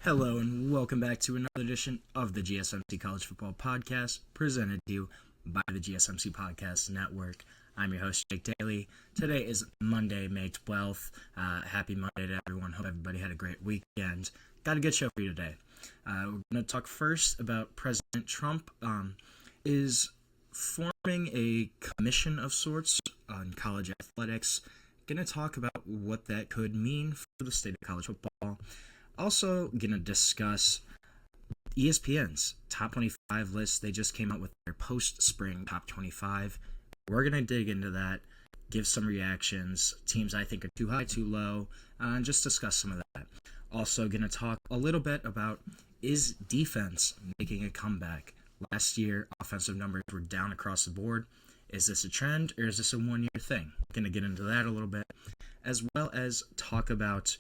Hello and welcome back to another edition of the GSMC College Football Podcast, presented to you by the GSMC Podcast Network. I'm your host, Jake Daly. Today is Monday, May 12th. Happy Monday to everyone. Hope everybody had a great weekend. Got a good show for you today. We're going to talk first about President Trump is forming a commission of sorts on college athletics. Going to talk about what that could mean for the state of college football. Also going to discuss ESPN's top 25 list. They just came out with their post-spring top 25. We're going to dig into that, give some reactions, teams I think are too high, too low, and just discuss some of that. Also going to talk a little bit about, is defense making a comeback? Last year, offensive numbers were down across the board. Is this a trend or is this a one-year thing? Going to get into that a little bit, as well as talk about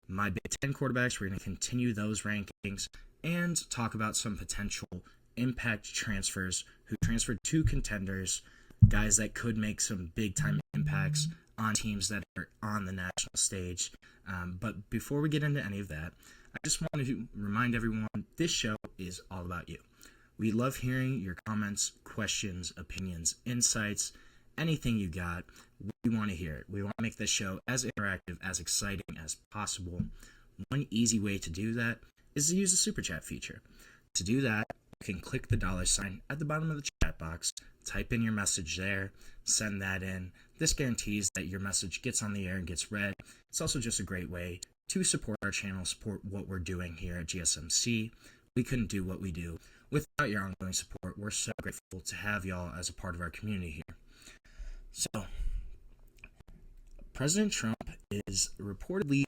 my Big Ten quarterbacks. We're going to continue those rankings and talk about some potential impact transfers who transferred to contenders, guys that could make some big-time impacts on teams that are on the national stage. But before we get into any of that, I just wanted to remind everyone this show is all about you. We love hearing your comments, questions, opinions, insights, anything you got. We want to hear it. We want to make this show as interactive, as exciting as possible. One easy way to do that is to use the Super Chat feature. To do that, you can click the $ at the bottom of the chat box, type in your message there, send that in. This guarantees that your message gets on the air and gets read. It's also just a great way to support our channel, support what we're doing here at GSMC. We couldn't do what we do without your ongoing support. We're so grateful to have y'all as a part of our community here. So, President Trump is reportedly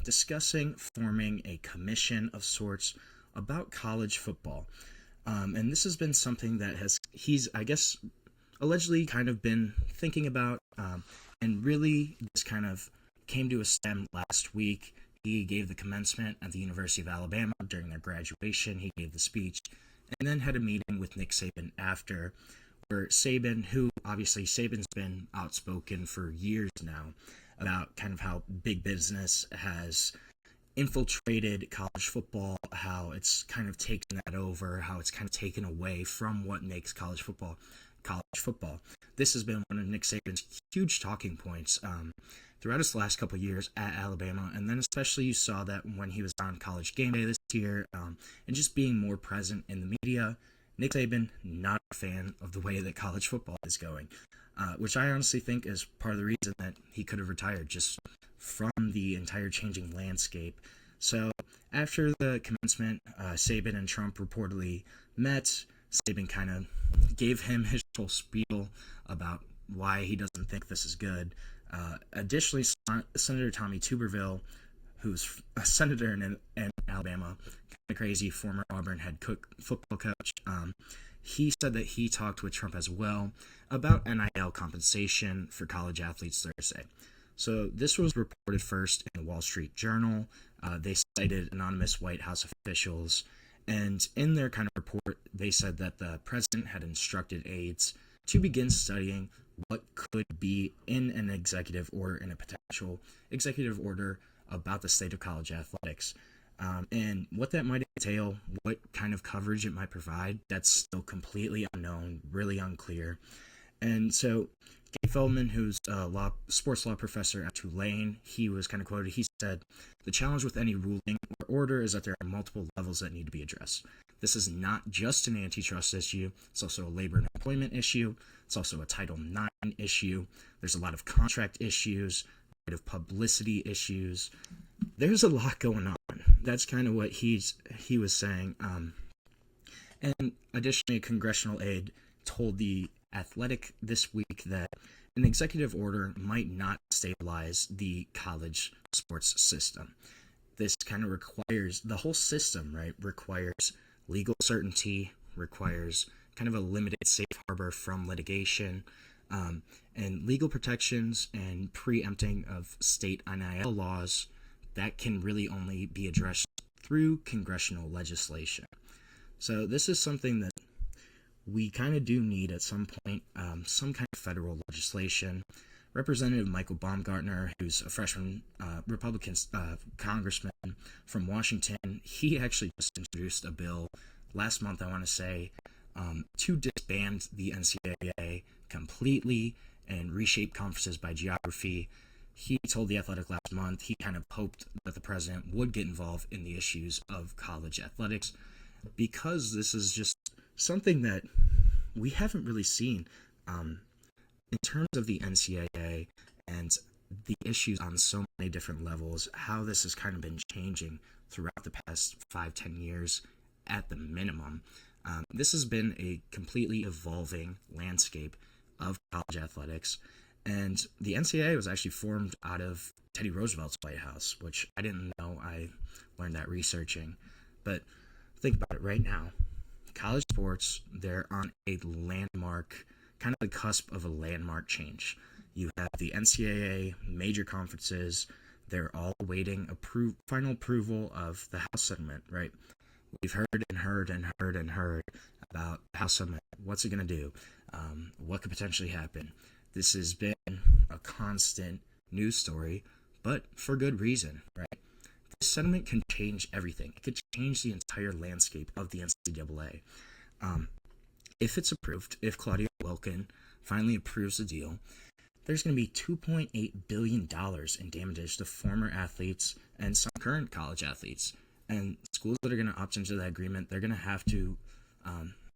discussing forming a commission of sorts about college football. And this has been something that he's, I guess, allegedly kind of been thinking about. And really, this kind of came to a stem last week. He gave the commencement at the University of Alabama during their graduation. He gave the speech and then had a meeting with Nick Saban after, where Saban, who obviously Saban's been outspoken for years now about kind of how big business has infiltrated college football, how it's kind of taken that over, how it's kind of taken away from what makes college football. This has been one of Nick Saban's huge talking points throughout his last couple of years at Alabama, and then especially you saw that when he was on College Game Day this year, and just being more present in the media. Nick Saban, not a fan of the way that college football is going, which I honestly think is part of the reason that he could have retired, just from the entire changing landscape. So after the commencement, Saban and Trump reportedly met. Saban kind of gave him his whole spiel about why he doesn't think this is good. Additionally, Senator Tommy Tuberville, who's a senator in Alabama, kind of crazy, former Auburn head football coach, he said that he talked with Trump as well about NIL compensation for college athletes Thursday. So this was reported first in the Wall Street Journal. They cited anonymous White House officials, and in their kind of report, they said that the president had instructed aides to begin studying what could be in an executive order, in a potential executive order about the state of college athletics. And what that might entail, what kind of coverage it might provide, that's still completely unknown, really unclear. And so Gabe Feldman, who's a sports law professor at Tulane, he was kind of quoted. He said, "The challenge with any ruling or order is that there are multiple levels that need to be addressed. This is not just an antitrust issue. It's also a labor and employment issue. It's also a Title IX issue. There's a lot of contract issues, a lot of publicity issues. There's a lot going on." That's kind of what he was saying. And additionally, a congressional aide told The Athletic this week that an executive order might not stabilize the college sports system. This kind of requires, the whole system, right, requires legal certainty, requires kind of a limited safe harbor from litigation, and legal protections and preempting of state NIL laws that can really only be addressed through congressional legislation. So this is something that we kind of do need at some point, some kind of federal legislation. Representative Michael Baumgartner, who's a freshman Republican congressman from Washington, he actually just introduced a bill last month, I want to say, to disband the NCAA completely and reshape conferences by geography. He told The Athletic last month he kind of hoped that the president would get involved in the issues of college athletics, because this is just something that we haven't really seen in terms of the NCAA and the issues on so many different levels, how this has kind of been changing throughout the past 5-10 years at the minimum. This has been a completely evolving landscape of college athletics, and the NCAA was actually formed out of Teddy Roosevelt's White House, which I didn't know. I learned that researching. But think about it right now. College sports, they're on a landmark, kind of the cusp of a landmark change. You have the NCAA major conferences. They're all awaiting final approval of the House settlement, right? We've heard about the House settlement. What's it going to do? What could potentially happen? This has been a constant news story, but for good reason, right? This settlement can change everything. It could change the entire landscape of the NCAA. If it's approved, if Claudia Wilkin finally approves the deal, there's going to be $2.8 billion in damages to former athletes and some current college athletes. And schools that are going to opt into that agreement, they're going to have to,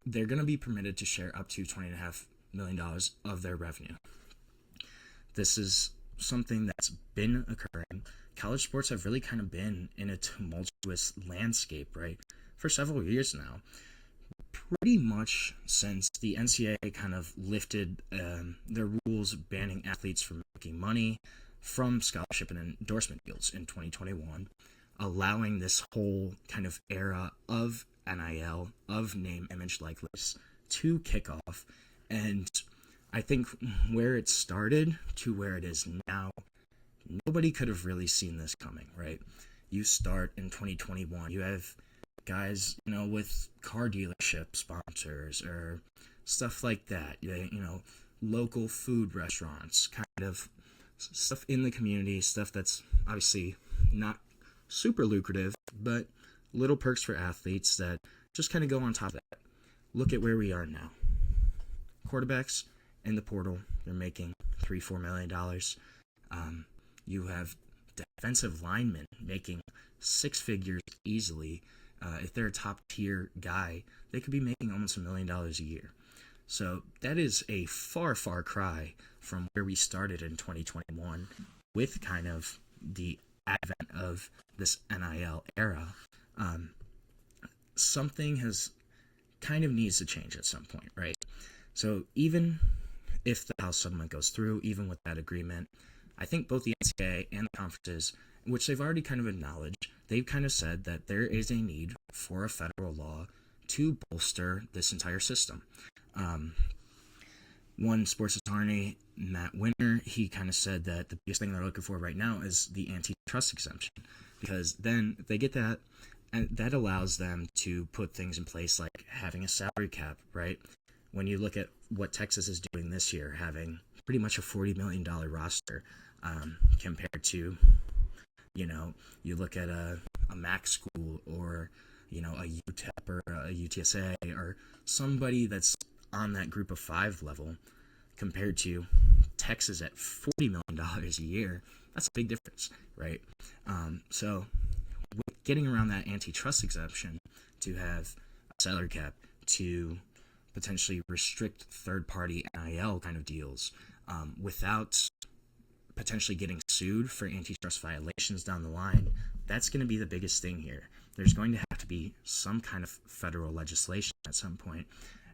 they're going to be permitted to share up to $20.5 million of their revenue. This is something that's been occurring. College sports have really kind of been in a tumultuous landscape, right, for several years now. Pretty much since the NCAA kind of lifted their rules banning athletes from making money from scholarship and endorsement deals in 2021, allowing this whole kind of era of NIL, of name, image, likeness, to kick off. And I think where it started to where it is now, nobody could have really seen this coming, right? You start in 2021, you have guys, with car dealership sponsors or stuff like that, local food restaurants, kind of stuff in the community, stuff that's obviously not super lucrative, but little perks for athletes that just kind of go on top of that. Look at where we are now. Quarterbacks in the portal, they're making $3-4 million. You have defensive linemen making six figures easily. If they're a top tier guy, they could be making almost $1 million a year. So that is a far, far cry from where we started in 2021 with kind of the advent of this NIL era. Something has kind of needs to change at some point, right? So even if the House settlement goes through, even with that agreement, I think both the NCAA and the conferences, which they've already kind of acknowledged, they've kind of said that there is a need for a federal law to bolster this entire system. One sports attorney, Matt Winter, he kind of said that the biggest thing they're looking for right now is the antitrust exemption, because then they get that, and that allows them to put things in place like having a salary cap, right? When you look at what Texas is doing this year, having pretty much a $40 million roster compared to, you look at a MAC school or, a UTEP or a UTSA or somebody that's on that group of five level compared to Texas at $40 million a year. That's a big difference, right? So with getting around that antitrust exemption to have a salary cap, to potentially restrict third-party NIL kind of deals without potentially getting sued for antitrust violations down the line, that's going to be the biggest thing here. There's going to have to be some kind of federal legislation at some point.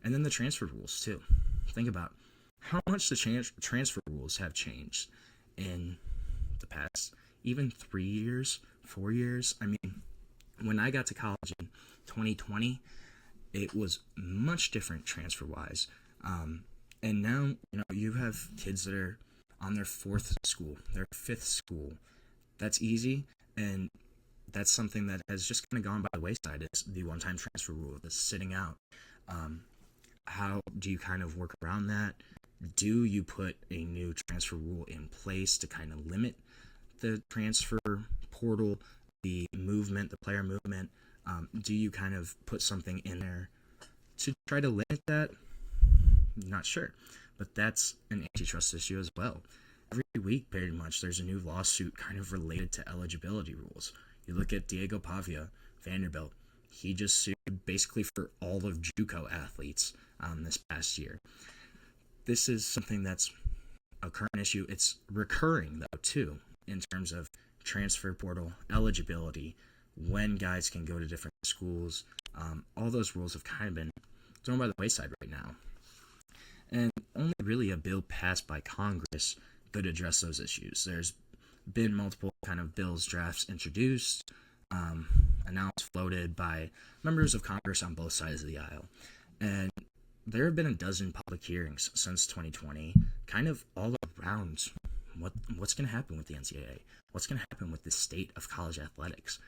And then the transfer rules, too. Think about how much the transfer rules have changed in the past, even 3 years, 4 years. I mean, when I got to college in 2020, it was much different transfer-wise. And now, you have kids that are on their fourth school, their fifth school. That's easy, and that's something that has just kind of gone by the wayside. It's the one-time transfer rule, the sitting out. How do you kind of work around that? Do you put a new transfer rule in place to kind of limit the transfer portal, the movement, the player movement? Do you kind of put something in there to try to limit that? Not sure. But that's an antitrust issue as well. Every week, pretty much, there's a new lawsuit kind of related to eligibility rules. You look at Diego Pavia, Vanderbilt. He just sued basically for all of JUCO athletes this past year. This is something that's a current issue. It's recurring, though, too, in terms of transfer portal eligibility, when guys can go to different schools. All those rules have kind of been thrown by the wayside right now. And only really a bill passed by Congress could address those issues. There's been multiple kind of bills, drafts introduced, announced, floated by members of Congress on both sides of the aisle. And there have been a dozen public hearings since 2020, kind of all around what's going to happen with the NCAA, what's going to happen with the state of college athletics.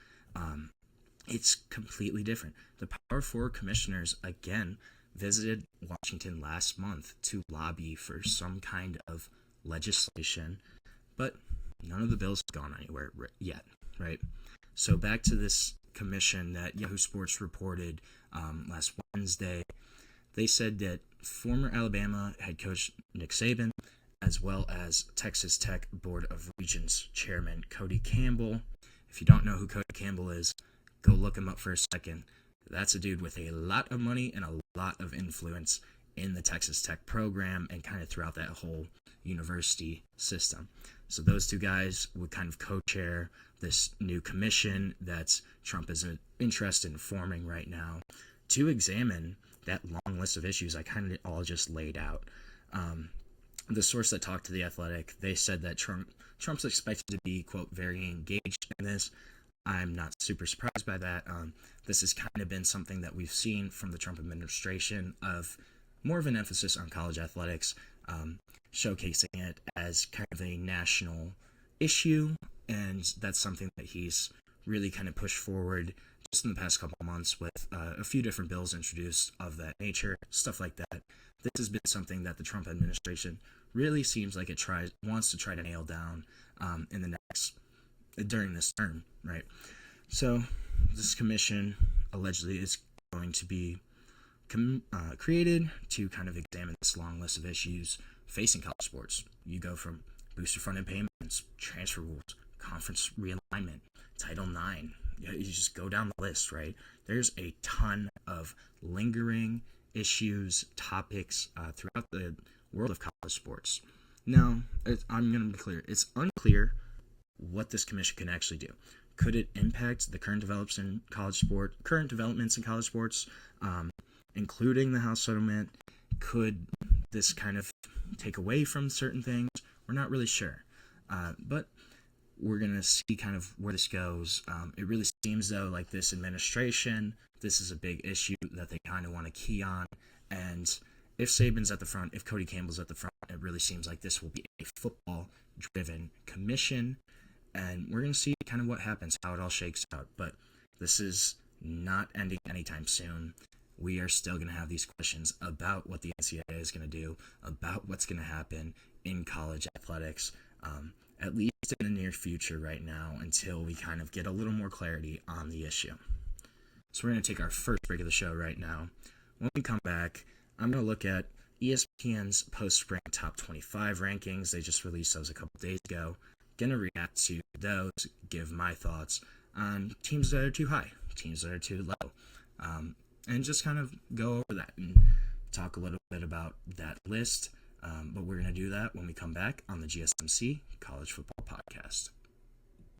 It's completely different. The Power Four commissioners, again, visited Washington last month to lobby for some kind of legislation, but none of the bills have gone anywhere yet, right? So back to this commission that Yahoo Sports reported last Wednesday. They said that former Alabama head coach Nick Saban, as well as Texas Tech Board of Regents Chairman Cody Campbell. If you don't know who Cody Campbell is, go look him up for a second. That's a dude with a lot of money and a lot of influence in the Texas Tech program and kind of throughout that whole university system. So those two guys would kind of co-chair this new commission that Trump is interested in forming right now to examine that long list of issues I kind of all just laid out. The source that talked to The Athletic, they said that Trump's expected to be, quote, very engaged in this. I'm not super surprised by that. This has kind of been something that we've seen from the Trump administration of more of an emphasis on college athletics, showcasing it as kind of a national issue, and that's something that he's really kind of pushed forward just in the past couple of months with a few different bills introduced of that nature, stuff like that. This has been something that the Trump administration really seems like it wants to try to nail down during this term, right? So this commission allegedly is going to be created to kind of examine this long list of issues facing college sports. You go from booster funded payments, transfer rules, conference realignment, Title IX. You just go down the list, right? There's a ton of lingering issues, topics throughout the world of college sports. Now, I'm going to be clear. It's unclear what this commission can actually do. Could it impact the current developments in college sports, including the House settlement? Could this kind of take away from certain things? We're not really sure. But we're going to see kind of where this goes. It really seems, though, like this administration, this is a big issue that they kind of want to key on. And if Saban's at the front, if Cody Campbell's at the front, it really seems like this will be a football-driven commission. And we're going to see kind of what happens, how it all shakes out. But this is not ending anytime soon. We are still going to have these questions about what the NCAA is going to do, about what's going to happen in college athletics, at least in the near future right now, until we kind of get a little more clarity on the issue. So we're going to take our first break of the show right now. When we come back, I'm going to look at ESPN's post-spring top 25 rankings. They just released those a couple days ago. Going to react to those, give my thoughts on teams that are too high, teams that are too low, and just kind of go over that and talk a little bit about that list. But we're going to do that when we come back on the GSMC College Football Podcast.